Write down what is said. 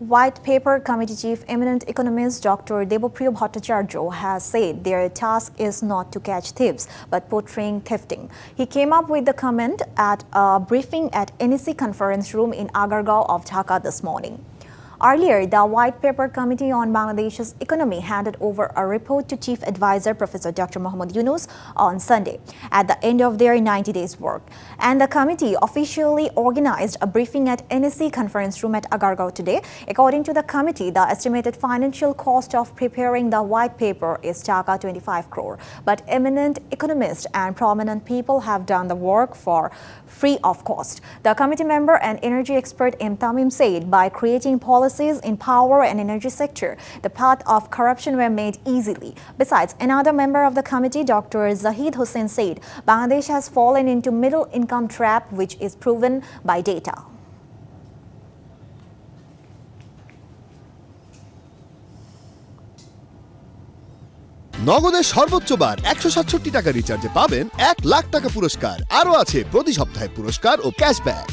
White Paper Committee Chief Eminent Economist Dr. Debopriyo Bhattacharya has said their task is not to catch thieves but portraying thefting. He came up with the comment at a briefing at NEC conference room in Agargaon of Dhaka this morning. Earlier, the White Paper Committee on Bangladesh's Economy handed over a report to Chief Advisor Professor Dr. Mohammad Yunus on Sunday at the end of their 90 days work. And the committee officially organized a briefing at NEC conference room at Agargaon today. According to the committee, the estimated financial cost of preparing the White Paper is Taka 25 crore. But eminent economists and prominent people have done the work for free of cost. The committee member and energy expert M. Tamim said by creating policies in power and energy sector, the path of corruption were made easily. Besides, another member of the committee, Dr. Zahid Hussain, said Bangladesh has fallen into middle income trap, which is proven by data. নগদের সর্বোচ্চ বার 167 টাকা রিচার্জে পাবেন 1 লাখ টাকা পুরস্কার। আরও আছে প্রতি সপ্তাহে পুরস্কার ও ক্যাশব্যাক।